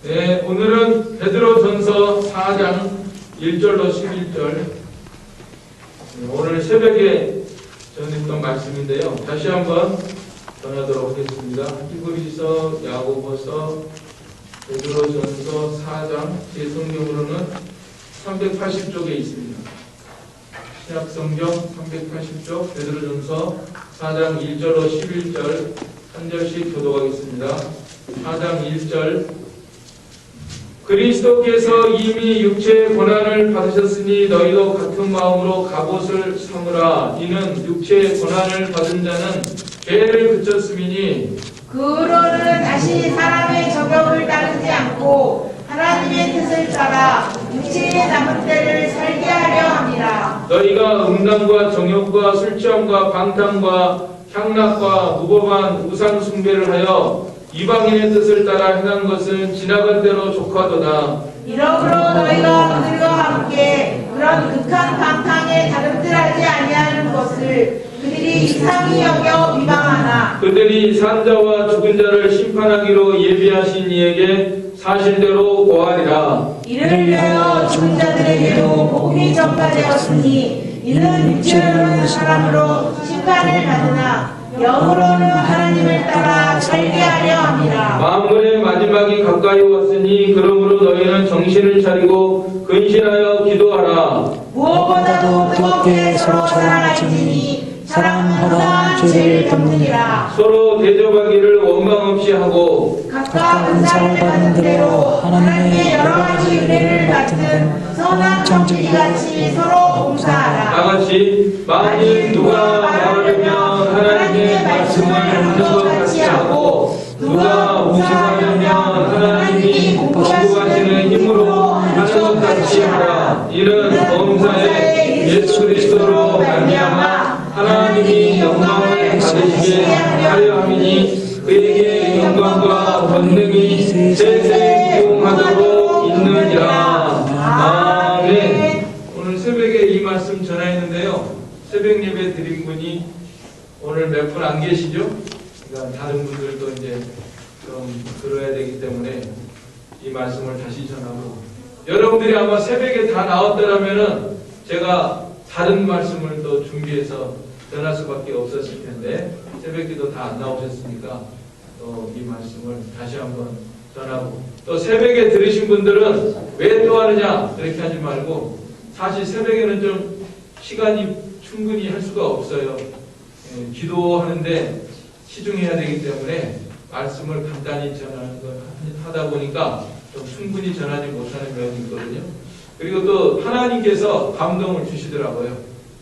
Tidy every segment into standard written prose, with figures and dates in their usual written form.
네, 오늘은 베드로전서 4장 1절로 11절. 오늘 새벽에 전했던 말씀인데요. 다시 한번 전하도록 하겠습니다. 히브리서, 야고보서, 베드로전서 4장, 제 성경으로는 380쪽에 있습니다. 신약성경 380쪽, 베드로전서 4장 1절로 11절 한 절씩 교독하겠습니다. 4장 1절. 그리스도께서 이미 육체의 고난을 받으셨으니 너희도 같은 마음으로 갑옷을 삼으라. 이는 육체의 고난을 받은 자는 죄를 그쳤음이니 그로는 다시 사람의 저격을 따르지 않고 하나님의 뜻을 따라 육체의 남은 때를 살게 하려 함이라. 너희가 음란과 정욕과 술취함과 방탕과 향락과 무법한 우상 숭배를 하여 이방인의 뜻을 따라 행한 것은 지나간 대로 족하도다. 이러므로 너희가 그들과 함께 그런 극한 방탕에 다름질하지 아니하는 것을 그들이 이상히 여겨 비방하나 그들이 산자와 죽은 자를 심판하기로 예비하신 이에게 사실대로 고하리라. 이를 위하여 죽은 자들에게도 복음이 전파되었으니 이는 육체로는 사람으로 심판을 받으나 영으로는 하나님을 따라 살게 하려 함이라. 만물의 마지막이 가까이 왔으니 그러므로 너희는 정신을 차리고 근신하여 기도하라. 무엇보다도 뜨겁게 서로 사랑할지니 사랑은 항상 죄를 덮느니라. 서로 대접하기를 원망 없이 하고 각각 은사를 받은 대로 하나님의 여러 가지 은혜를 맡은 선한 청지기같이 서로 봉사하라. 다같이 만일 누가 말하려면 하나님의 말씀을 하는 것 같이 하고 누가 우승하려면 하나님이 공부하시는 힘으로 하는 것 같이 하라. 이는 범사에 예수 그리스도로 말미암아 하나님이 영광을 받으시게 하려 함이니 그에게 영광과 권능이 세세 기용하도록 있느니라. 아멘. 오늘 새벽에 이 말씀 전하였는데요. 새벽 예배 드린 분이 오늘 몇 분 안 계시죠? 그러니까 다른 분들도 이제 좀 들어야 되기 때문에 이 말씀을 다시 전하고, 여러분들이 아마 새벽에 다 나왔더라면은 제가 다른 말씀을 또 준비해서 전할 수밖에 없었을 텐데 새벽기도 다 안 나오셨으니까 또 이 말씀을 다시 한번 전하고, 또 새벽에 들으신 분들은 왜 또 하느냐 그렇게 하지 말고, 사실 새벽에는 좀 시간이 충분히 할 수가 없어요. 기도하는데 시중해야 되기 때문에 말씀을 간단히 전하는 걸 하다 보니까 좀 충분히 전하지 못하는 면이 있거든요. 그리고 또 하나님께서 감동을 주시더라고요.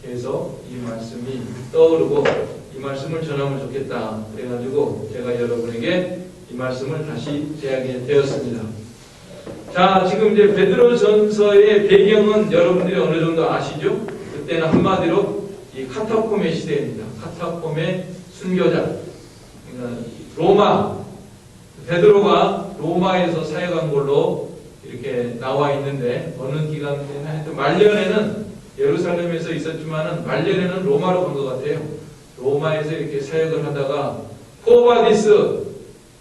그래서 이 말씀이 떠오르고 이 말씀을 전하면 좋겠다 그래가지고 제가 여러분에게 이 말씀을 다시 제하게 되었습니다. 자, 지금 이제 베드로전서의 배경은 여러분들이 어느 정도 아시죠? 그때는 한마디로 이 카타콤의 시대입니다. 카타콤의 순교자, 그러니까 로마, 베드로가 로마에서 사역한 걸로 이렇게 나와 있는데, 어느 기간 때는 하여튼 말년에는 예루살렘에서 있었지만은 말년에는 로마로 간 것 같아요. 로마에서 이렇게 사역을 하다가 코바디스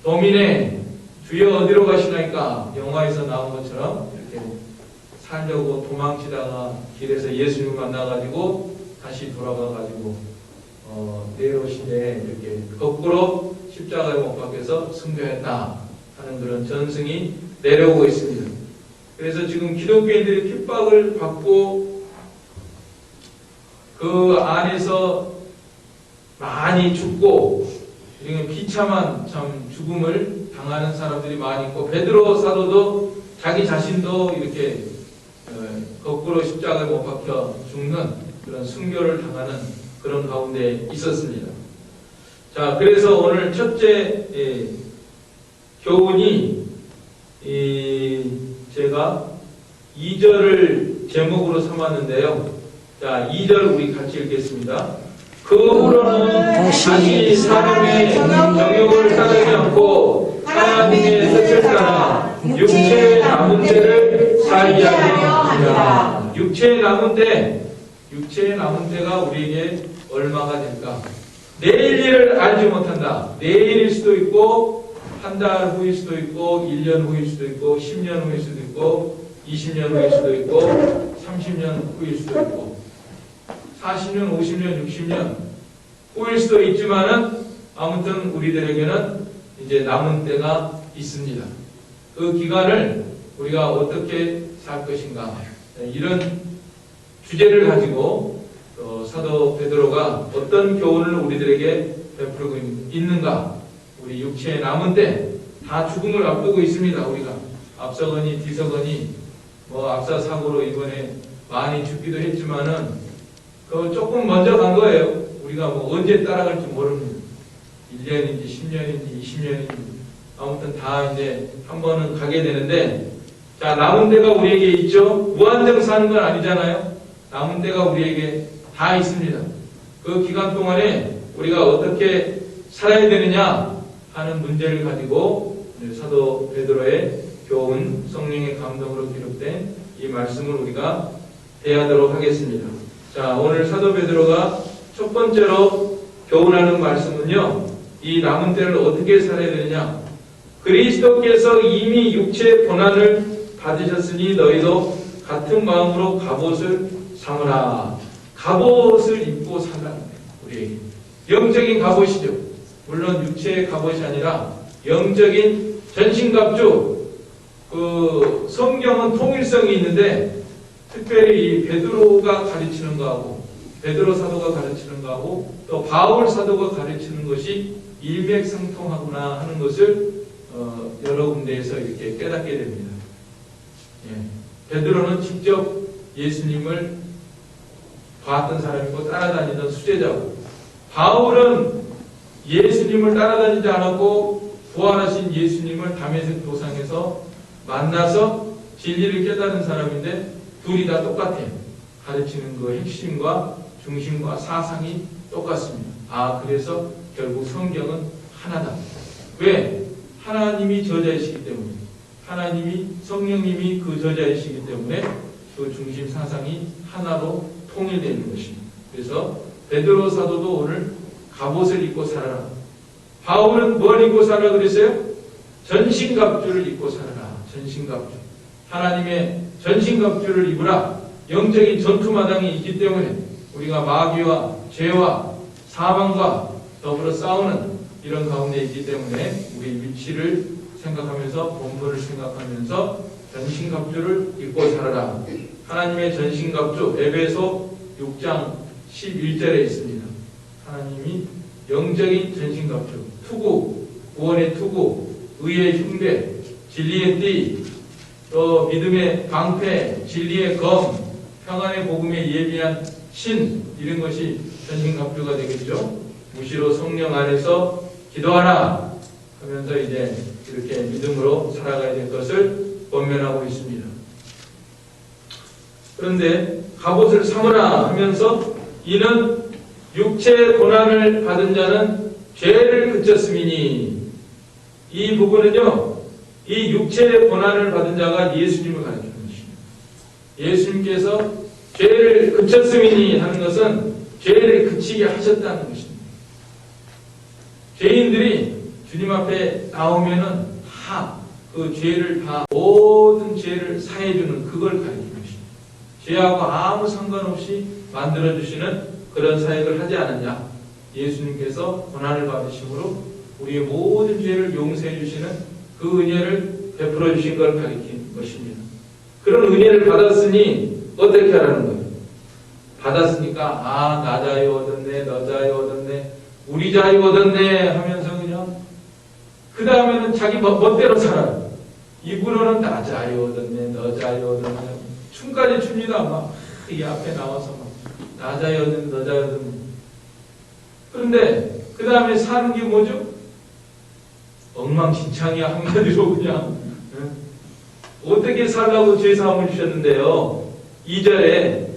도미네 주여 어디로 가시나이까 영화에서 나온 것처럼 이렇게 살려고 도망치다가 길에서 예수님을 만나가지고 다시 돌아가가지고 내려오시되 이렇게 거꾸로 십자가에 못 박혀서 순교했다 하는 그런 전승이 내려오고 있습니다. 그래서 지금 기독교인들이 핍박을 받고 그 안에서 많이 죽고 그리고 비참한 참 죽음을 당하는 사람들이 많이 있고, 베드로 사도도 자기 자신도 이렇게 거꾸로 십자가에 못 박혀 죽는 그런 순교를 당하는 그런 가운데 있었습니다. 자, 그래서 오늘 첫째 교훈이 제가 2절을 제목으로 삼았는데요. 자, 2절 우리 같이 읽겠습니다. 그 후로는 다시 사람의 정욕을 따르지 않고 하나님의 뜻을 따라 육체의 남은 때를 살게 하려 합니다. 육체의 남은 때가 우리에게 얼마가 될까? 내일 일을 알지 못한다. 내일일 수도 있고 한 달 후일 수도 있고 1년 후일 수도 있고 10년 후일 수도 있고 20년 후일 수도 있고 30년 후일 수도 있고 40년, 50년, 60년 후일 수도 있지만은 아무튼 우리들에게는 이제 남은 때가 있습니다. 그 기간을 우리가 어떻게 살 것인가, 이런 주제를 가지고 사도 베드로가 어떤 교훈을 우리들에게 베풀고 있는가. 우리 육체의 남은 때 다 죽음을 앞두고 있습니다. 우리가 앞서거니 뒤서거니 앞사 사고로 이번에 많이 죽기도 했지만은 조금 먼저 간 거예요. 우리가 언제 따라갈지 모릅니다. 1년인지 10년인지 20년인지 아무튼 다 이제 한 번은 가게 되는데, 자, 남은 때가 우리에게 있죠. 무한정 사는 건 아니잖아요. 남은 때가 우리에게 다 있습니다. 그 기간 동안에 우리가 어떻게 살아야 되느냐 하는 문제를 가지고 사도 베드로의 교훈, 성령의 감동으로 기록된 이 말씀을 우리가 대하도록 하겠습니다. 자, 오늘 사도 베드로가 첫 번째로 교훈하는 말씀은요, 이 남은 때를 어떻게 살아야 되느냐. 그리스도께서 이미 육체의 고난을 받으셨으니 너희도 같은 마음으로 갑옷을 삼으라. 갑옷을 입고 살라는 거예요. 우리에게 영적인 갑옷이죠. 물론 육체의 갑옷이 아니라 영적인 전신갑주. 그 성경은 통일성이 있는데 특별히 이 베드로가 가르치는 거하고 베드로 사도가 가르치는 거하고 또 바울 사도가 가르치는 것이 일맥상통하구나 하는 것을 여러 군데에서 이렇게 깨닫게 됩니다. 예. 베드로는 직접 예수님을 봤던 사람이고 따라다니던 수제자고, 바울은 예수님을 따라다니지 않았고 부활하신 예수님을 다메섹 도상에서 만나서 진리를 깨달은 사람인데 둘이 다 똑같아요. 가르치는 그 핵심과 중심과 사상이 똑같습니다. 그래서 결국 성경은 하나다. 왜? 하나님이 저자이시기 때문에, 하나님이 성령님이 그 저자이시기 때문에 그 중심 사상이 하나로 통일되어 있는 것입니다. 그래서 베드로 사도도 오늘 갑옷을 입고 살아라. 바울은 뭘 입고 살아라 그랬어요? 전신갑주를 입고 살아라. 전신갑주. 하나님의 전신갑주를 입으라. 영적인 전투마당이 있기 때문에 우리가 마귀와 죄와 사망과 더불어 싸우는 이런 가운데 있기 때문에 우리 위치를 생각하면서 본분을 생각하면서 전신갑주를 입고 살아라. 하나님의 전신갑주, 에베소 6장 11절에 있습니다. 하나님이 영적인 전신갑주, 투구, 구원의 투구, 의의 흉배, 진리의 띠, 또 믿음의 방패, 진리의 검, 평안의 복음에 예비한 신, 이런 것이 전신갑주가 되겠죠. 무시로 성령 안에서 기도하라 하면서 이제 이렇게 믿음으로 살아가야 될 것을 권면하고 있습니다. 그런데 갑옷을 삼으라 하면서 이는 육체의 고난을 받은 자는 죄를 그쳤음이니, 이 부분은요, 이 육체의 고난을 받은 자가 예수님을 가리키는 것입니다. 예수님께서 죄를 그쳤음이니 하는 것은 죄를 그치게 하셨다는 것입니다. 죄인들이 주님 앞에 나오면은 다 그 죄를 다 모든 죄를 사해주는 그걸 가리키는 것입니다. 죄하고 아무 상관없이 만들어주시는 그런 사역을 하지 않았냐. 예수님께서 고난을 받으심으로 우리의 모든 죄를 용서해 주시는 그 은혜를 베풀어 주신 걸 가리킨 것입니다. 그런 은혜를 받았으니 어떻게 하라는 거예요? 받았으니까 나 자유 얻었네, 너 자유 얻었네, 우리 자유 얻었네 하면서 그냥 그 다음에는 자기 멋대로 살아요. 입으로는 나 자유 얻었네, 너 자유 얻었네, 춤까지 춥니다. 막 이 앞에 나와서 막 나 자유 얻었네, 너 자유 얻었네. 그런데 그 다음에 사는 게 뭐죠? 엉망진창이야. 한마디로 그냥 어떻게 살라고 죄사함을 주셨는데요. 2절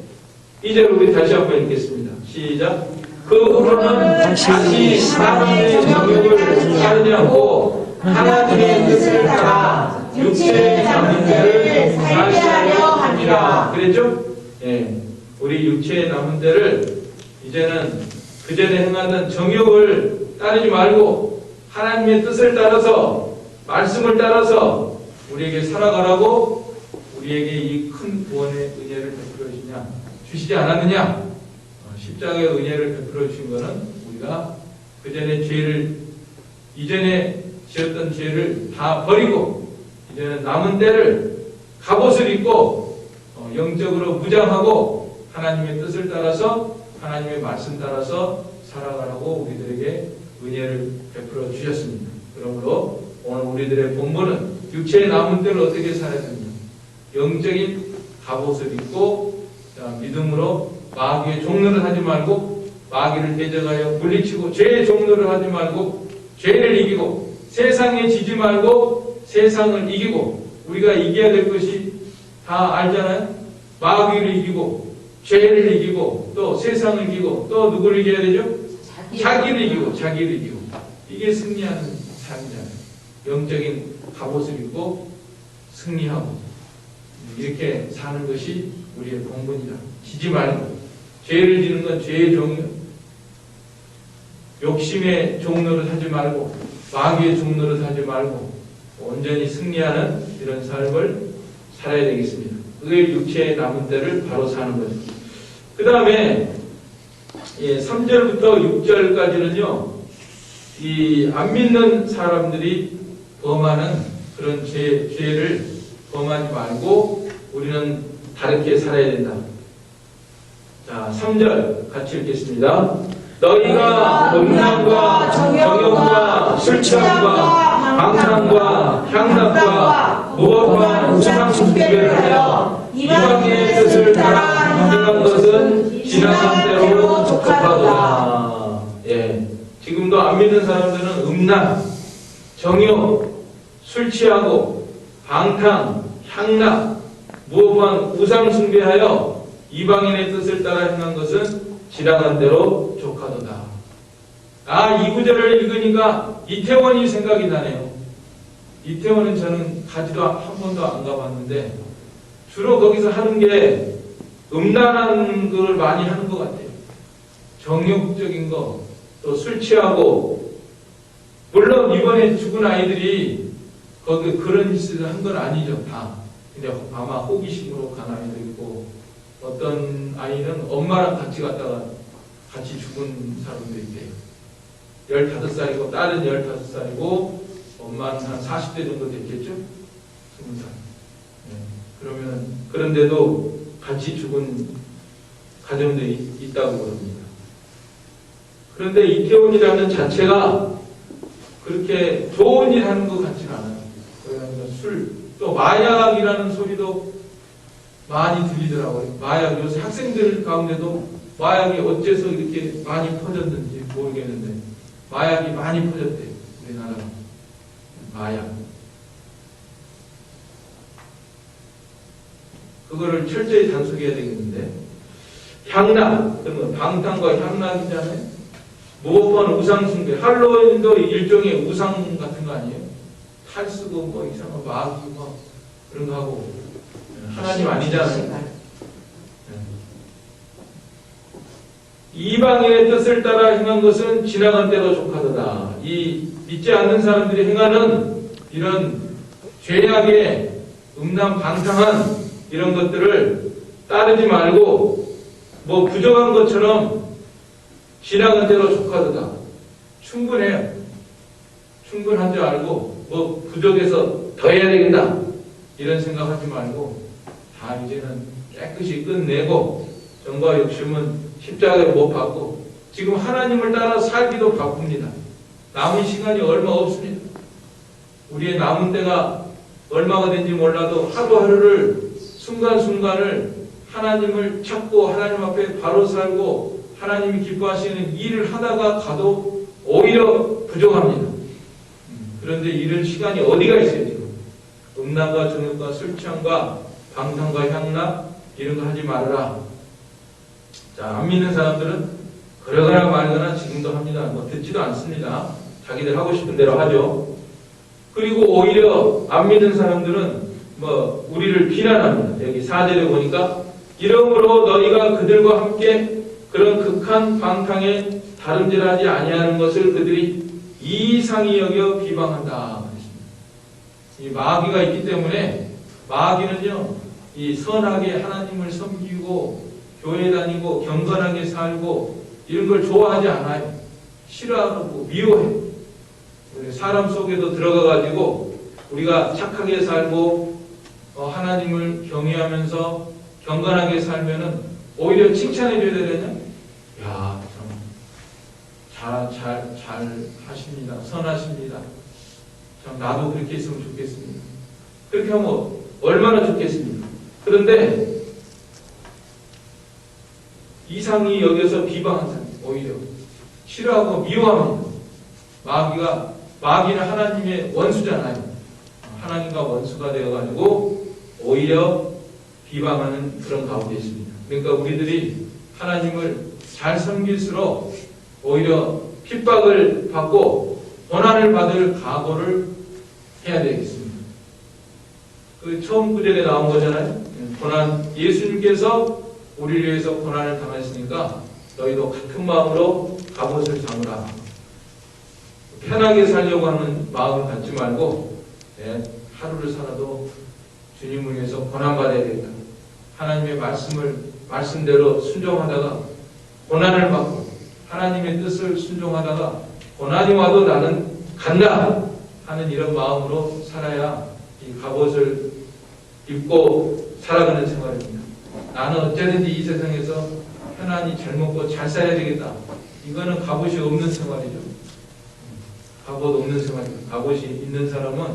우리 다시 한번 읽겠습니다. 시작. 그 후로는 다시 사람의 정욕을 따르지 않고 하나님의 뜻을 따라 육체의 남은 때를 살게 하려 합니다. 그랬죠? 예. 우리 육체의 남은 때를 이제는 그전에 행하던 정욕을 따르지 말고 하나님의 뜻을 따라서 말씀을 따라서 우리에게 살아가라고 우리에게 이 큰 구원의 은혜를 베풀어 주시냐 주시지 않았느냐? 십자가의 은혜를 베풀어 주신 것은 우리가 그전에 죄를 이전에 지었던 죄를 다 버리고 이제는 남은 때를 갑옷을 입고 영적으로 무장하고 하나님의 뜻을 따라서 하나님의 말씀 따라서 살아가라고 우리들에게 은혜를 베풀어 주셨습니다. 그러므로 오늘 우리들의 본문은 육체의 남은 때를 어떻게 살아야 됩니까? 영적인 갑옷을 입고 믿음으로 마귀의 종노릇 하지 말고 마귀를 대적하여 물리치고 죄의 종노릇 하지 말고 죄를 이기고 세상에 지지 말고 세상을 이기고 우리가 이겨야 될 것이 다 알잖아요. 마귀를 이기고 죄를 이기고 또 세상을 이기고 또 누구를 이겨야 되죠? 자기를 이기고 이게 승리하는 삶이잖아요. 영적인 갑옷을 입고 승리하고 이렇게 사는 것이 우리의 본분이다. 지지 말고 죄를 지는 건 죄의 종이요. 욕심의 종노릇 하지 말고 마귀의 종노릇 하지 말고 온전히 승리하는 이런 삶을 살아야 되겠습니다. 그게 육체의 남은 때를 바로 사는 거죠. 그 다음에 3절부터 6절까지는요. 이 안 믿는 사람들이 범하는 그런 죄를 범하지 말고 우리는 다르게 살아야 된다. 자, 3절 같이 읽겠습니다. 너희가 음란과 정욕과 술 취함과 방탕과 향락과 무법한 우상 숭배를 하여 이방인의 뜻을 따라 행한 것은 지나간 때로 족하도다. 예, 지금도 안 믿는 사람들은 음란, 정욕, 술 취하고 방탕, 향락, 무법한 우상 숭배하여 이방인의 뜻을 따라 행한 것은 지나간 대로 족하도다. 이 구절을 읽으니까 이태원이 생각이 나네요. 이태원은 저는 가지도 한 번도 안 가봤는데 주로 거기서 하는 게 음란한 걸 많이 하는 것 같아요. 정욕적인 거, 또 술 취하고, 물론 이번에 죽은 아이들이 거기 그런 짓을 한 건 아니죠, 다. 근데 아마 호기심으로 간 아이도 있고, 어떤 아이는 엄마랑 같이 갔다가 같이 죽은 사람도 있대요. 15살이고, 딸은 15살이고, 엄마는 한 40대 정도 됐겠죠? 20살. 그러면, 그런데도 같이 죽은 가정도 있다고 그럽니다. 그런데 이태원이라는 자체가 그렇게 좋은 일 하는 것 같지는 않아요. 그러니까 술, 또 마약이라는 소리도 많이 들리더라고요. 마약, 요새 학생들 가운데도 마약이 어째서 이렇게 많이 퍼졌는지 모르겠는데, 마약이 많이 퍼졌대요. 우리나라. 마약. 그거를 철저히 단속해야 되겠는데, 향락, 그러면 방탕과 향락이잖아요. 무법한 우상숭배, 할로윈도 일종의 우상 같은 거 아니에요? 탈 쓰고 뭐 이상한 마귀 뭐 그런 거 하고 하나님 아니잖아요. 이방인의 뜻을 따라 행한 것은 지나간 대로 족하도다. 이 믿지 않는 사람들이 행하는 이런 죄악의 음란 방탕한 이런 것들을 따르지 말고 뭐 부족한 것처럼 지나간 대로 족하도다. 충분해요. 충분한 줄 알고 뭐 부족해서 더 해야 되겠다 이런 생각하지 말고 다 이제는 깨끗이 끝내고 정과 욕심은 십자가에 못 박고 지금 하나님을 따라 살기도 바쁩니다. 남은 시간이 얼마 없습니다. 우리의 남은 때가 얼마가 된지 몰라도 하루하루를 순간순간을 하나님을 찾고 하나님 앞에 바로 살고 하나님이 기뻐하시는 일을 하다가 가도 오히려 부족합니다. 그런데 이럴 시간이 어디가 있어요 지금. 음란과 정욕과 술 취함과 방탕과 향락 이런 거 하지 말아라. 자, 안 믿는 사람들은 그러거나 말거나 지금도 합니다. 뭐 듣지도 않습니다. 자기들 하고 싶은 대로 하죠. 그리고 오히려 안 믿는 사람들은 뭐 우리를 비난합니다. 여기 4절에 보니까 이러므로 너희가 그들과 함께 그런 극한 방탕에 다름질하지 아니하는 것을 그들이 이상히 여겨 비방한다. 이 마귀가 있기 때문에 마귀는요, 이 선하게 하나님을 섬기고 교회 다니고 경건하게 살고 이런 걸 좋아하지 않아요. 싫어하고 미워해. 사람 속에도 들어가가지고 우리가 착하게 살고 하나님을 경외하면서 경건하게 살면은 오히려 칭찬해 줘야 되느냐? 야, 참 잘 하십니다. 선하십니다. 참 나도 그렇게 했으면 좋겠습니다. 그렇게 하면 얼마나 좋겠습니까? 그런데 이상히 여기서 비방한 사람, 오히려 싫어하고 미워합니다. 마귀는 하나님의 원수잖아요. 하나님과 원수가 되어가지고 오히려 비방하는 그런 가운데 있습니다. 그러니까 우리들이 하나님을 잘 섬길수록 오히려 핍박을 받고 고난을 받을 각오를 해야 되겠습니다. 그 처음 구절에 나온 거잖아요. 고난, 예수님께서 우리를 위해서 고난을 당하시니까 너희도 같은 마음으로 갑옷을 삼으라. 편하게 살려고 하는 마음을 갖지 말고 하루를 살아도 주님을 위해서 고난받아야 되겠다. 하나님의 말씀대로 순종하다가 고난을 받고 하나님의 뜻을 순종하다가 고난이 와도 나는 간다 하는 이런 마음으로 살아야 이 갑옷을 입고 살아가는 생활입니다. 나는 어쩌든지 이 세상에서 편안히 잘 먹고 잘 살아야 되겠다. 이거는 갑옷이 없는 생활이죠. 갑옷 없는 생활이죠. 갑옷이 있는 사람은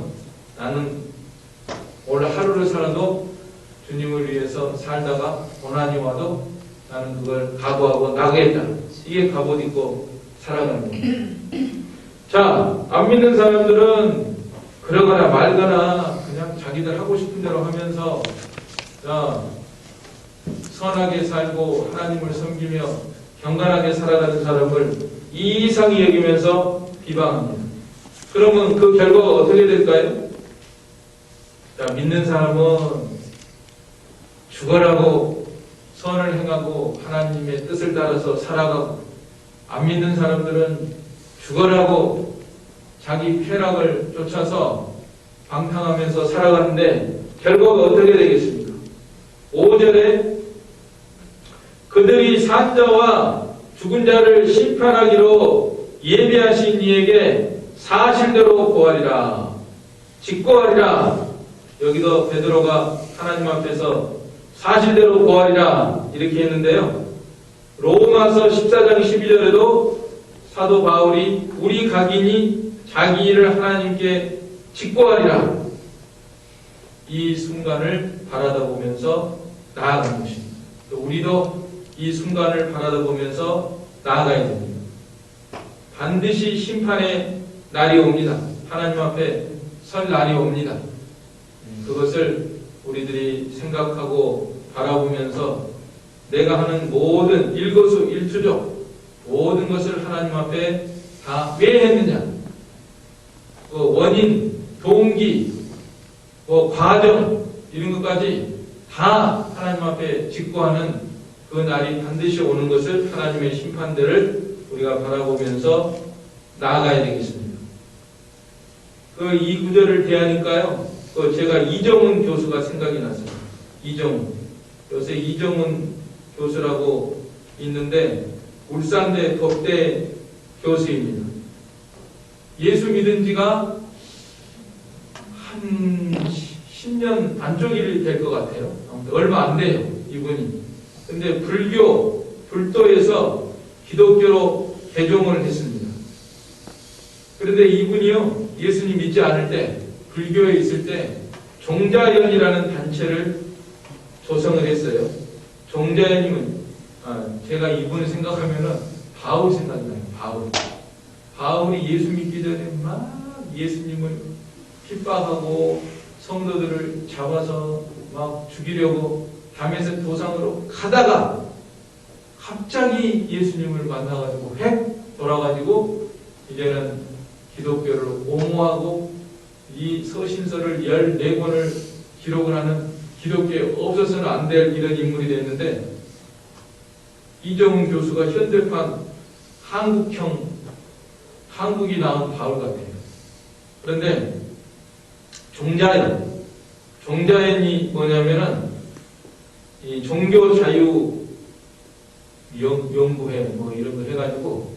나는 오늘 하루를 살아도 주님을 위해서 살다가 고난이 와도 나는 그걸 각오하고 나가겠다. 이게 갑옷 입고 살아가는 겁니다. 자, 안 믿는 사람들은 그러거나 말거나 그냥 자기들 하고 싶은 대로 하면서 선하게 살고 하나님을 섬기며 경건하게 살아가는 사람을 이상히 여기면서 비방합니다. 그러면 그 결과가 어떻게 될까요? 자, 믿는 사람은 죽어라고 선을 행하고 하나님의 뜻을 따라서 살아가고, 안 믿는 사람들은 죽어라고 자기 쾌락을 쫓아서 방탕하면서 살아가는데 결과가 어떻게 되겠습니까? 5절에 그들이 산 자와 죽은 자를 심판하기로 예비하신 이에게 사실대로 고하리라, 직고하리라. 여기도 베드로가 하나님 앞에서 사실대로 고하리라 이렇게 했는데요. 로마서 14장 12절에도 사도 바울이 우리 각인이 자기 일을 하나님께 직고하리라, 이 순간을 바라다 보면서 나아가는 것입니다. 우리도 이 순간을 바라다 보면서 나아가야 됩니다. 반드시 심판의 날이 옵니다. 하나님 앞에 설 날이 옵니다. 그것을 우리들이 생각하고 바라보면서 내가 하는 모든 일거수일투족 모든 것을 하나님 앞에 다 왜 했느냐, 원인, 동기, 과정 이런 것까지 다 하나님 앞에 직고하는 그 날이 반드시 오는 것을, 하나님의 심판들을 우리가 바라보면서 나아가야 되겠습니다. 이 구절을 대하니까요, 제가 이정훈 교수가 생각이 났어요. 요새 이정훈 교수라고 있는데 울산대 법대 교수입니다. 예수 믿은 지가 한 10년 안쪽이 될 것 같아요. 얼마 안 돼요, 이분이. 근데 불도에서 기독교로 개종을 했습니다. 그런데 이분이요, 예수님 믿지 않을 때, 불교에 있을 때 종자연이라는 단체를 조성을 했어요. 종자연이면 제가 이분을 생각하면은 바울 생각이 나요. 바울이 예수 믿기 전에 막 예수님을 핍박하고 성도들을 잡아서 막 죽이려고 다메섹 도상으로 가다가 갑자기 예수님을 만나가지고 획 돌아가지고 이제는 기독교를 옹호하고 이 서신서를 14권을 기록을 하는, 기독교에 없어서는 안 될 이런 인물이 됐는데, 이정훈 교수가 현대판 한국이 낳은 바울 같아요. 그런데 종자연이 뭐냐면은 이 종교 자유 연구회 뭐 이런 거 해가지고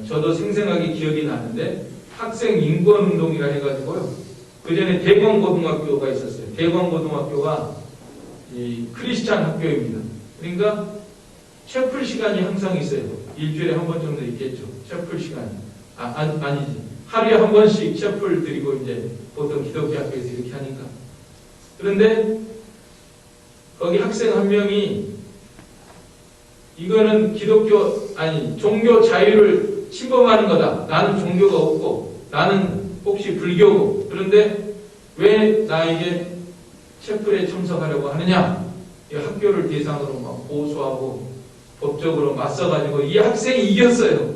저도 생생하게 기억이 나는데 학생 인권 운동이라 해가지고요. 그 전에 대광고등학교가 있었어요. 대광고등학교가 이 크리스찬 학교입니다. 그러니까 채플 시간이 항상 있어요. 일주일에 한 번 정도 있겠죠. 채플 시간이. 아니지. 하루에 한 번씩 채플 드리고 이제 보통 기독교 학교에서 이렇게 하니까. 그런데 거기 학생 한 명이 이거는 종교 자유를 침범하는 거다. 나는 종교가 없고 나는 혹시 불교고 그런데 왜 나에게 채플에 참석하려고 하느냐? 이 학교를 대상으로 막 고소하고 법적으로 맞서가지고 이 학생이 이겼어요.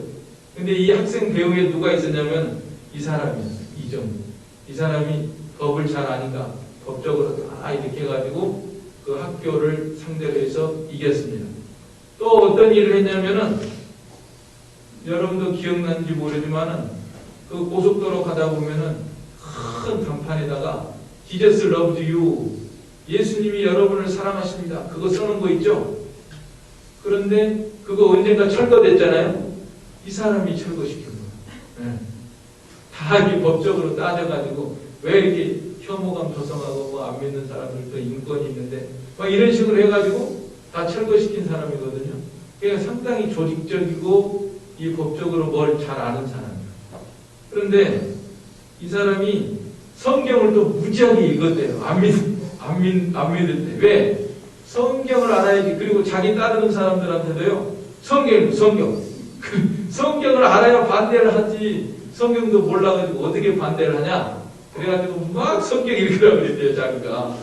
근데 이 학생 배후에 누가 있었냐면 이 사람이었어요. 이 사람이 법을 잘 아니까 법적으로 다 이렇게 해가지고 그 학교를 상대로 해서 이겼습니다. 또 어떤 일을 했냐면은 여러분도 기억나는지 모르지만은 그 고속도로 가다 보면은 큰 간판에다가 Jesus loves you. 예수님이 여러분을 사랑하십니다. 그거 써놓은 거 있죠? 그런데 그거 언젠가 철거됐잖아요. 이 사람이 철거시킨 거예요. 네. 다 이렇게 법적으로 따져가지고 왜 이렇게 혐오감 조성하고 뭐 안 믿는 사람들도 인권이 있는데 막 이런 식으로 해가지고 다 철거시킨 사람이거든요. 그러니까 상당히 조직적이고 이 법적으로 뭘 잘 아는 사람이에요. 그런데 이 사람이 성경을 또 무지하게 읽었대요. 안 믿을 때. 왜? 성경을 알아야지. 그리고 자기 따르는 사람들한테도요. 성경을 알아야 반대를 하지. 성경도 몰라가지고 어떻게 반대를 하냐? 그래가지고 막 성경 읽으라고 그랬대요, 자기가.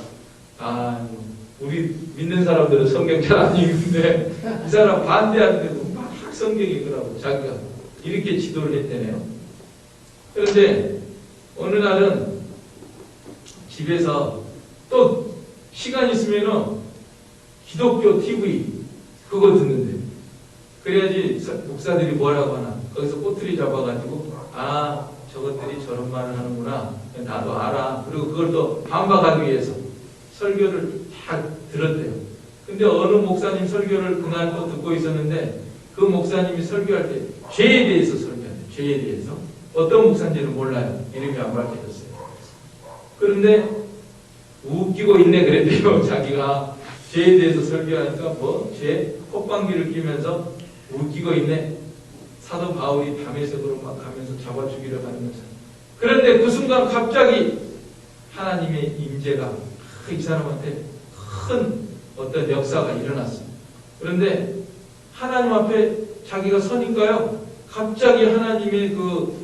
우리 믿는 사람들은 성경 잘 안 읽는데 이 사람 반대하는데도 막 성경 읽으라고 자기가 이렇게 지도를 했대네요. 그런데 어느 날은 집에서 또 시간 있으면은 기독교 TV 그거 듣는데 그래야지 목사들이 뭐라고 하나 거기서 꼬투리 잡아가지고 저것들이 저런 말을 하는구나 나도 알아. 그리고 그걸 또 반박하기 위해서 설교를 다 들었대요. 근데 어느 목사님 설교를 그날 또 듣고 있었는데 그 목사님이 설교할 때 죄에 대해서 설교한대요. 죄에 대해서. 어떤 목사인지는 몰라요. 이름이 안 밝혀졌어요. 그런데 웃기고 있네 그랬대요. 자기가 죄에 대해서 설교하니까 죄 콧방귀를 끼면서 웃기고 있네. 사도 바울이 담에색으로 막 가면서 잡아 죽이려 하는 거죠. 그런데 그 순간 갑자기 하나님의 임재가 이 사람한테 큰 어떤 역사가 일어났어요. 그런데 하나님 앞에 자기가 서니까요. 갑자기 하나님의 그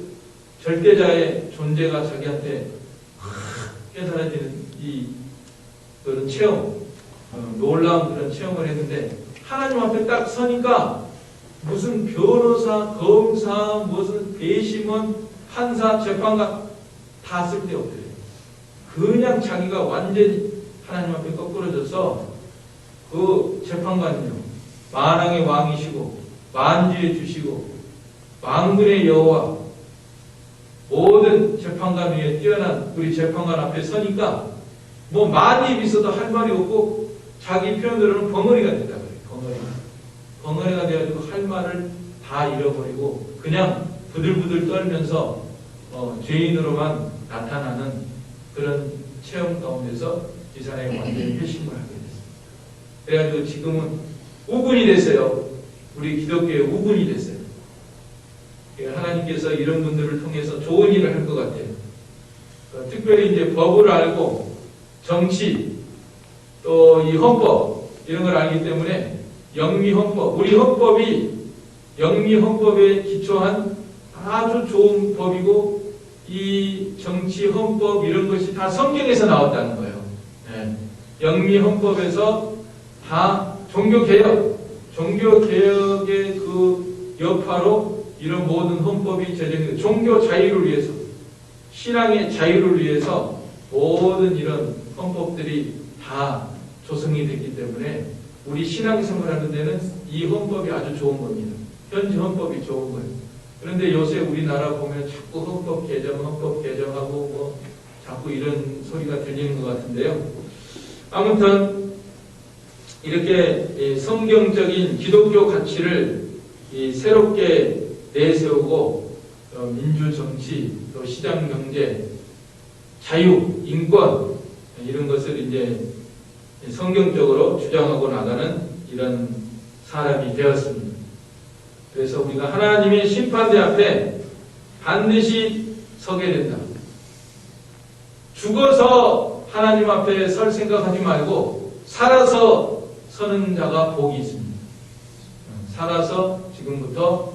절대자의 존재가 자기한테 깨달아지는 그런 체험, 놀라운 그런 체험을 했는데 하나님 앞에 딱 서니까 무슨 변호사, 검사, 무슨 배심원, 판사, 재판관 다 쓸데없대요. 그냥 자기가 완전히 하나님 앞에 거꾸러져서 그 재판관은요. 만왕의 왕이시고 만주의 주시고 만군의 여호와 모든 재판관 위에 뛰어난 우리 재판관 앞에 서니까 많이 입 있어도 할 말이 없고 자기 표현으로는 벙어리가 된다 그래요. 벙어리가 돼가지고 할 말을 다 잃어버리고 그냥 부들부들 떨면서 죄인으로만 나타나는 그런 체험 가운데서 이 사람이 완전히 회심을 하게 됐습니다. 그래가지고 지금은 우군이 됐어요. 우리 기독교의 우군이 됐어요. 하나님께서 이런 분들을 통해서 좋은 일을 할 것 같아요. 특별히 이제 법을 알고 정치 또 이 헌법 이런 걸 알기 때문에 영미헌법 우리 헌법이 영미헌법에 기초한 아주 좋은 법이고 이 정치 헌법 이런 것이 다 성경에서 나왔다는 거예요. 네. 영미헌법에서 다 종교개혁의 그 여파로 이런 모든 헌법이 제정된 종교 자유를 위해서 신앙의 자유를 위해서 모든 이런 헌법들이 다 조성이 됐기 때문에 우리 신앙생활하는 데는 이 헌법이 아주 좋은 겁니다. 현지 헌법이 좋은 거예요. 그런데 요새 우리나라 보면 자꾸 헌법 개정하고 자꾸 이런 소리가 들리는 것 같은데요. 아무튼 이렇게 성경적인 기독교 가치를 새롭게 내세우고 민주 정치, 또 시장 경제, 자유, 인권 이런 것을 이제 성경적으로 주장하고 나가는 이런 사람이 되었습니다. 그래서 우리가 하나님의 심판대 앞에 반드시 서게 된다. 죽어서 하나님 앞에 설 생각하지 말고 살아서 서는 자가 복이 있습니다. 살아서 지금부터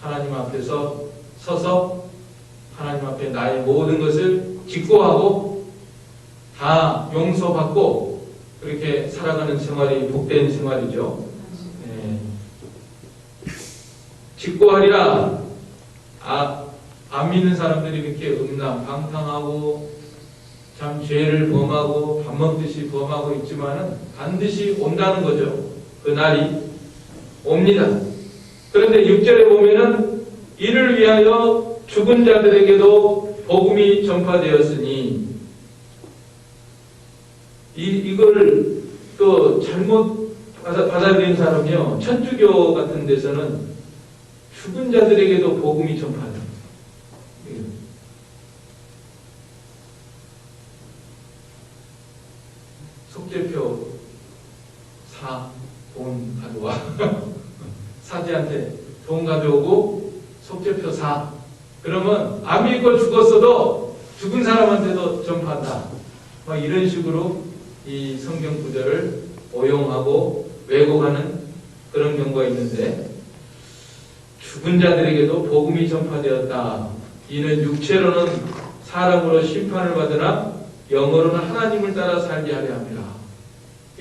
하나님 앞에서 서서 하나님 앞에 나의 모든 것을 직고하고 다 용서받고 그렇게 살아가는 생활이 복된 생활이죠. 직고하리라. 안 믿는 사람들이 이렇게 방탕하고 참 죄를 범하고 밥 먹듯이 범하고 있지만은 반드시 온다는 거죠. 그 날이 옵니다. 그런데 6절에 보면은 이를 위하여 죽은 자들에게도 복음이 전파되었으니 이걸 또 잘못 받아들인 사람이요. 천주교 같은 데서는 죽은 자들에게도 복음이 전파돼요. 속죄표 돈 가져와. 사제한테 돈 가져오고 속죄표 그러면 안 믿고 죽었어도 죽은 사람한테도 전파한다. 이런 식으로 이 성경 구절을 오용하고 왜곡하는 그런 경우가 있는데 죽은 자들에게도 복음이 전파되었다. 이는 육체로는 사람으로 심판을 받으나 영어로는 하나님을 따라 살게 하려 합니다.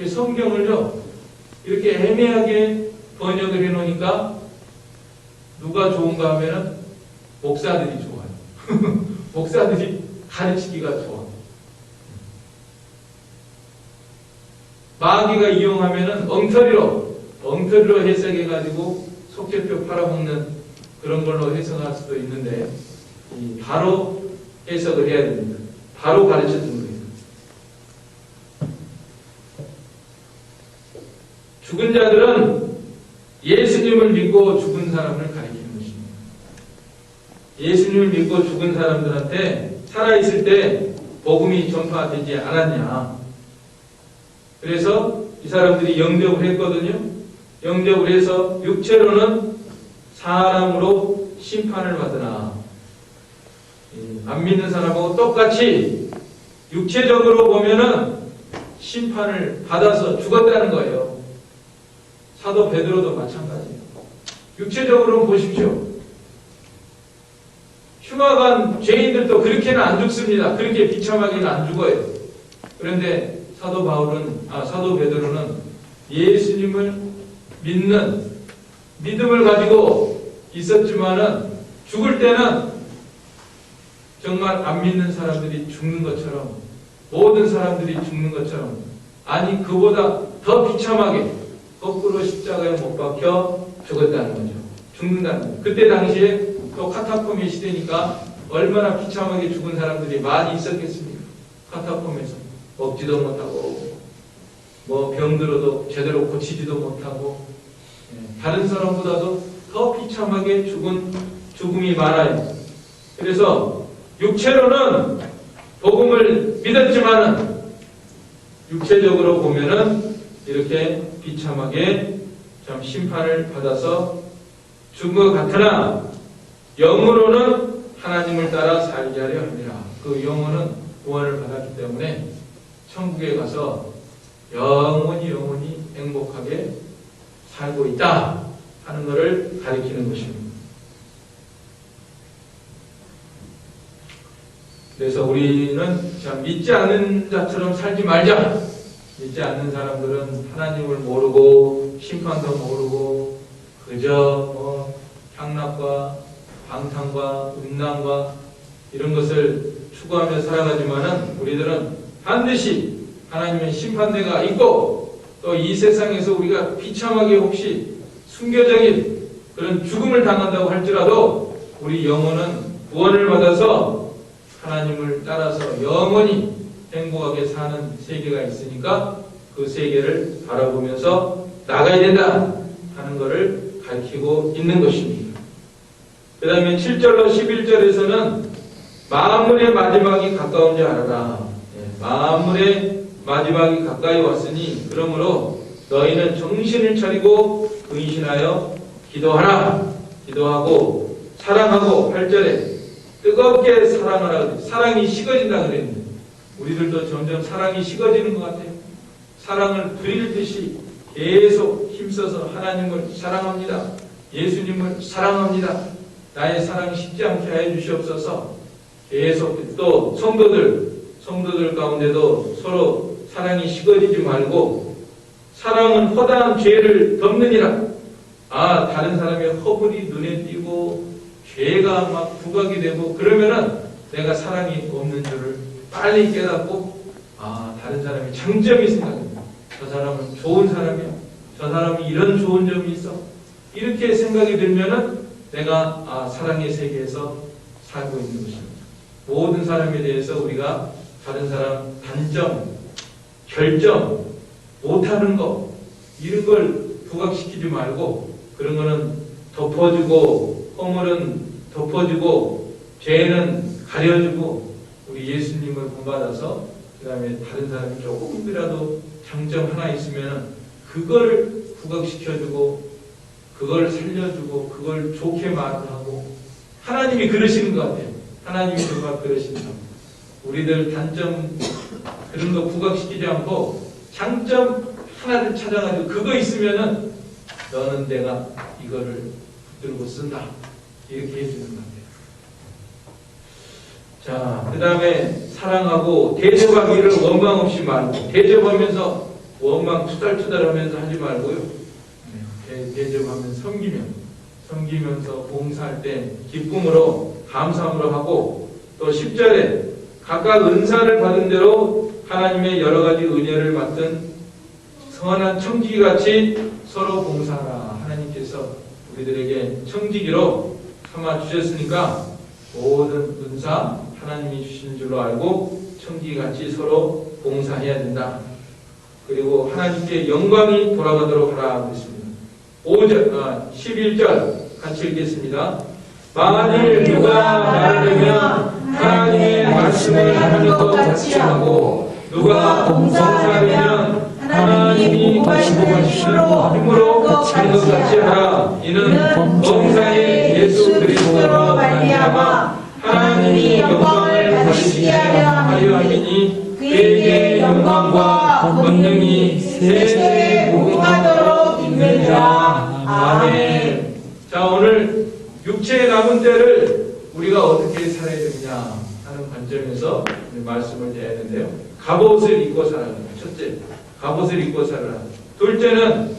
성경을요 이렇게 애매하게 번역을 해놓으니까 누가 좋은가 하면은 목사들이 좋아요. 목사들이 가르치기가 좋아. 마귀가 이용하면은 엉터리로 해석해가지고 속죄표 팔아먹는 그런 걸로 해석할 수도 있는데 바로 해석을 해야 됩니다. 바로 가르쳐 주는 거예요. 죽은 자들은 예수님을 믿고 죽은 사람을 가리키는 것입니다. 예수님을 믿고 죽은 사람들한테 살아있을 때 복음이 전파되지 않았냐. 그래서 이 사람들이 영접을 했거든요. 영접을 해서 육체로는 사람으로 심판을 받으나 안 믿는 사람하고 똑같이 육체적으로 보면은 심판을 받아서 죽었다는 거예요. 사도 베드로도 마찬가지예요. 육체적으로는 보십시오. 흉악한 죄인들도 그렇게는 안 죽습니다. 그렇게 비참하게는 안 죽어요. 그런데 사도 베드로는 예수님을 믿는 믿음을 가지고 있었지만은 죽을 때는 정말 안 믿는 사람들이 죽는 것처럼 모든 사람들이 죽는 것처럼 아니 그보다 더 비참하게 거꾸로 십자가에 못 박혀 죽었다는 거죠. 죽는다는 거죠. 그때 당시에 또 카타콤의 시대니까 얼마나 비참하게 죽은 사람들이 많이 있었겠습니까? 카타콤에서 먹지도 못하고 병들어도 제대로 고치지도 못하고 다른 사람보다도 더 비참하게 죽은 죽음이 많아요. 그래서 육체로는 복음을 믿었지만은 육체적으로 보면은 이렇게 비참하게 참 심판을 받아서 죽은 것 같으나 영으로는 하나님을 따라 살게 하려 합니다. 그 영혼은 구원을 받았기 때문에 천국에 가서 영원히 행복하게 살고 있다 하는 것을 가리키는 것입니다. 그래서 우리는 참 믿지 않는 자처럼 살지 말자. 믿지 않는 사람들은 하나님을 모르고 심판도 모르고 그저 향락과 방탕과 음란과 이런 것을 추구하며 살아가지만은 우리들은 반드시 하나님의 심판대가 있고 또 이 세상에서 우리가 비참하게 혹시 순교적인 그런 죽음을 당한다고 할지라도 우리 영혼은 구원을 받아서 하나님을 따라서 영원히 행복하게 사는 세계가 있으니까 그 세계를 바라보면서 나가야 된다 하는 것을 가르치고 있는 것입니다. 그 다음에 7절로 11절에서는 만물의 마지막이 가까운 줄 알아라. 만물의 마지막이 가까이 왔으니 그러므로 너희는 정신을 차리고 근신하여 기도하라. 기도하고 사랑하고 8절에 뜨겁게 사랑하라. 사랑이 식어진다 그랬는데 우리들도 점점 사랑이 식어지는 것 같아요. 사랑을 부릴듯이 계속 힘써서 하나님을 사랑합니다. 예수님을 사랑합니다. 나의 사랑 식지 않게 하여 주시옵소서. 계속 또 성도들 가운데도 서로 사랑이 식어지지 말고 사랑은 허다한 죄를 덮느니라. 다른 사람의 허물이 눈에 띄고 죄가 막 부각이 되고 그러면은 내가 사랑이 없는 줄을 빨리 깨닫고 다른 사람의 장점이 생각합니다. 저 사람은 좋은 사람이야. 저 사람이 이런 좋은 점이 있어. 이렇게 생각이 들면은 내가 사랑의 세계에서 살고 있는 것입니다. 모든 사람에 대해서 우리가 다른 사람 단점, 결점, 못하는 거 이런 걸 부각시키지 말고 그런 거는 덮어주고 허물은 덮어주고 죄는 가려주고 우리 예수님을 본받아서 그 다음에 다른 사람이 조금이라도 장점 하나 있으면 그걸 부각시켜주고 그걸 살려주고 그걸 좋게 말하고 하나님이 그러시는 것 같아요. 하나님이 정말 그러신다. 우리들 단점 그런 거 부각시키지 않고 장점 하나를 찾아가지고 그거 있으면은 너는 내가 이거를 붙들고 쓴다. 이렇게 해주는 것 같아요. 자, 그 다음에 사랑하고 대접하기를 원망 없이 말고 대접하면서 원망 투달투달하면서 하지 말고요. 대접하면 섬기면서 봉사할 때 기쁨으로 감사함으로 하고 또 10절에 각각 은사를 받은 대로 하나님의 여러 가지 은혜를 받든 선한 청지기같이 서로 봉사하라. 하나님께서 우리들에게 청지기로 삼아 주셨으니까 모든 은사 하나님이 주신 줄로 알고 청지기같이 서로 봉사해야 된다. 그리고 하나님께 영광이 돌아가도록 하라 그랬습니다. 11절 같이 읽겠습니다. 만일 누가 말하려면 하나님의 말씀을 하는 것 같이 하고 누가 봉사하려면 하나님이 말씀하시는 힘으로 하는 것 같이 하라. 이는 범사의 예수 그리스도로 말미암아 하나님이 영광을 받으시게 하려 함이니 그에게 영광과 권능이 세세에 무궁하도록 있느니라. 아멘. 자, 오늘 육체의 남은 때를 우리가 어떻게 살아야 되느냐 하는 관점에서 말씀을 드려야 하는데요. 갑옷을 입고 살아라. 첫째, 갑옷을 입고 살아라. 둘째는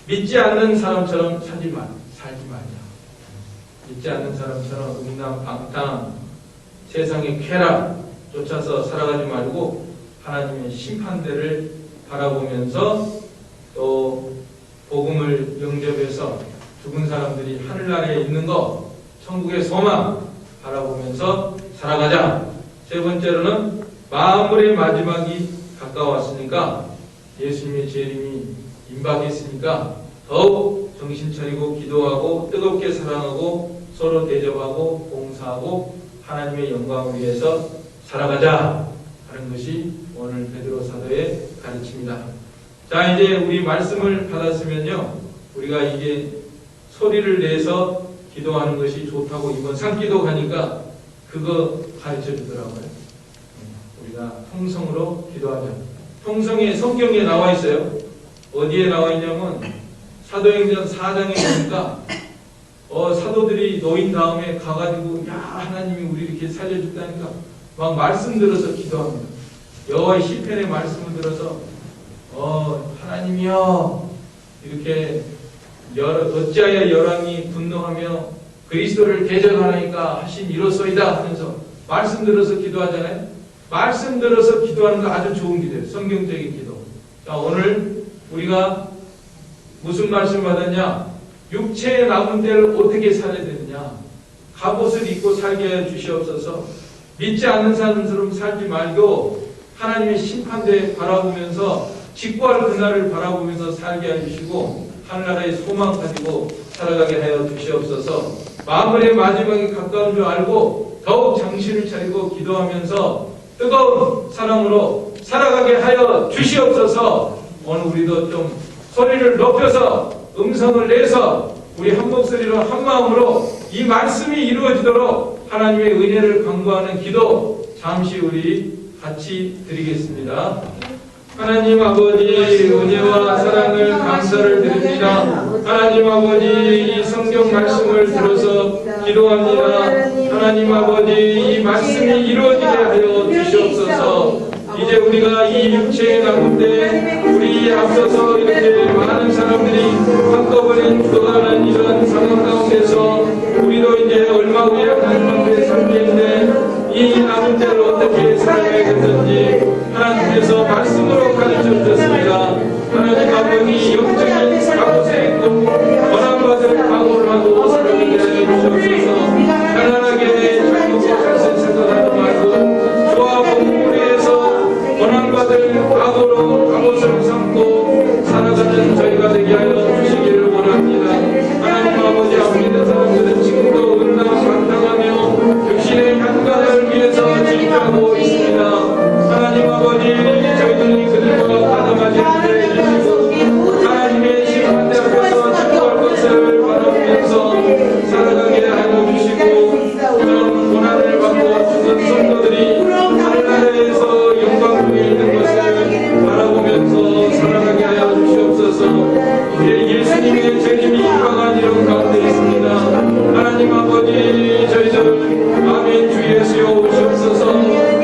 믿지 않는 사람처럼 살지 말자. 믿지 않는 사람처럼 음란, 방탕, 세상의 쾌락 쫓아서 살아가지 말고 하나님의 심판대를 바라보면서 또 복음을 영접해서 죽은 사람들이 하늘나라에 있는 것, 천국의 소망 바라보면서 살아가자. 세 번째로는 만물의 마지막이 가까웠으니까 예수님의 재림이 임박했으니까 더욱 정신 차리고 기도하고 뜨겁게 사랑하고 서로 대접하고 봉사하고 하나님의 영광을 위해서 살아가자 하는 것이 오늘 베드로 사도의 가르침입니다. 자, 이제 우리 말씀을 받았으면요, 우리가 이게 소리를 내서 기도하는 것이 좋다고 이번 산기도 가니까 그거 가르쳐 주더라고요. 우리가 통성으로 기도하자. 통성에 성경에 나와 있어요. 어디에 나와 있냐면 사도행전 4장에 보니까 사도들이 놓인 다음에 가가지고 하나님이 우리 이렇게 살려줬다니까 막 말씀 들어서 기도합니다. 여호와의 시편의 말씀을 들어서 하나님이여 이렇게 어찌하여 열왕이 분노하며 그리스도를 대적하나이까 하신 이로소이다 하면서 말씀 들어서 기도하잖아요. 말씀 들어서 기도하는 거 아주 좋은 기도예요. 성경적인 기도. 자, 오늘 우리가 무슨 말씀 받았냐? 육체의 남은 때를 어떻게 살아야 되느냐? 갑옷을 입고 살게 해 주시옵소서. 믿지 않는 사람처럼 살지 말고 하나님의 심판대에 바라보면서 직구할 그날을 바라보면서 살게 해주시고 하늘나라의 소망 가지고 살아가게 하여 주시옵소서. 마무리의 마지막이 가까운 줄 알고 더욱 정신을 차리고 기도하면서 뜨거운 사랑으로 살아가게 하여 주시옵소서. 오늘 우리도 좀 소리를 높여서 음성을 내서 우리 한 목소리로 한 마음으로 이 말씀이 이루어지도록 하나님의 은혜를 간구하는 기도 잠시 우리 같이 드리겠습니다. 하나님 아버지 은혜와 사랑을 감사를 드립니다. 하나님 아버지 이 성경 말씀을 들어서 기도합니다. 하나님 아버지 이 말씀이 이루어지게 하여 주시옵소서. 이제 우리가 이 육체의 가운데 우리 앞서서 이렇게 많은 사람들이 한꺼번에 죽어가는 이런 상황 가운데서 우리도 이제 얼마 후에 하나님 앞에 살겠는데 이 남은 때를 어떻게 살아야겠는지 하나님께서 말씀으로 가르쳐 주셨습니다. 하나님 아버지 영적인 각오에 있고 원함받을 각오를 하고 살아가게 해주시옵소서. 편안하게 자기고 자신 생각하지 말고 주와 공부리에서 원함받을 각오로 갑옷을 삼고 살아가는 저희가 되게 하여 주시기를 원합니다. 하나님 아버지 앞에 있는 사람들은 지금도 은나 감당하며 육신의 향각을 위해서 진주하고 있습니다. 하나님 아버지 저희들이 그들과 가담하지 않게 해주시고 하나님의 심판대 앞에서 진주할 것을 바라보면서 살아가게 하여 주시고 그런 고난을 받고 죽은 성도들이 하늘나라에서 영광 중에 있는 것을 바라보면서 살아가게 하여 주시옵소서. 이제 예수님의 재림이 임박한 이런 가운데 있습니다. 하나님 아버지 저희들 아멘 주 예수여 오시옵소서.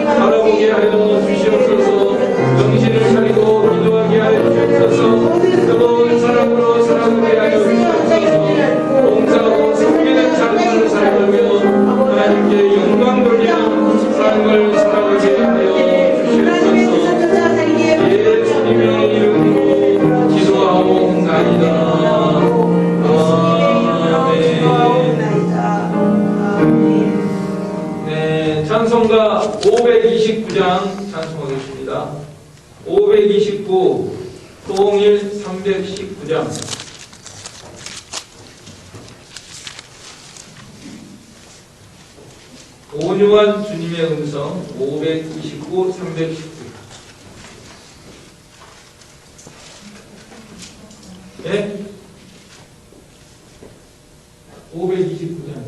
바라보게 하여 주시옵소서. 정신을 차리고 기도하게 하여 주시옵소서. 뜨거운 사랑으로 살아가게 하여 주시옵소서. 봉사하고 섬기는 삶을 살아가며 하나님께 영광 돌리는 삶을 살아가게 하여 주시옵소서. 예수님의 이름으로 기도하옵나이다. 찬송가 529장 찬송하겠습니다. 529 통일 319장 온유한 주님의 음성 529 319 네? 529장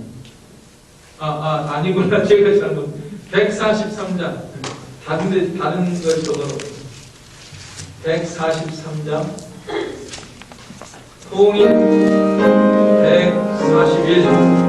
아니구나. 제가 잘못 143장 다른 걸 적어놓고 143장 통일 141장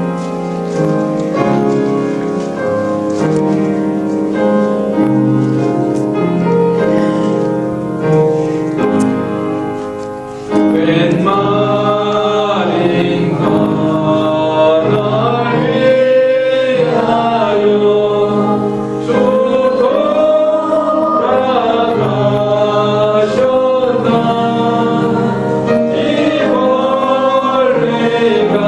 이벌레가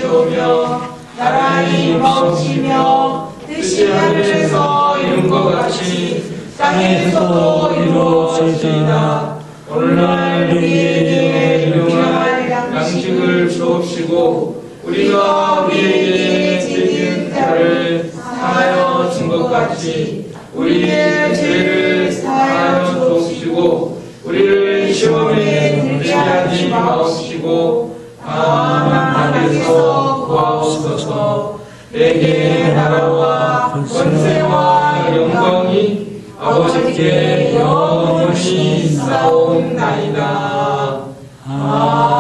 주옵시오며 나라의 마옵시며 뜻이 하늘에서 이룬 것 같이 땅에서도 이루어지이다. 오늘날 우리에게 일용할 양식을 주옵시고 우리가 우리에게 지은 자를 사하여 준 것 같이 우리의 죄를 사하여 주옵시고 우리를 시험에 들게 하지 마옵시고 다만 악에서 구하옵소서. 내게 나라와 권세와 영광이 아버지께 영원히 있사옵나이다. 아멘.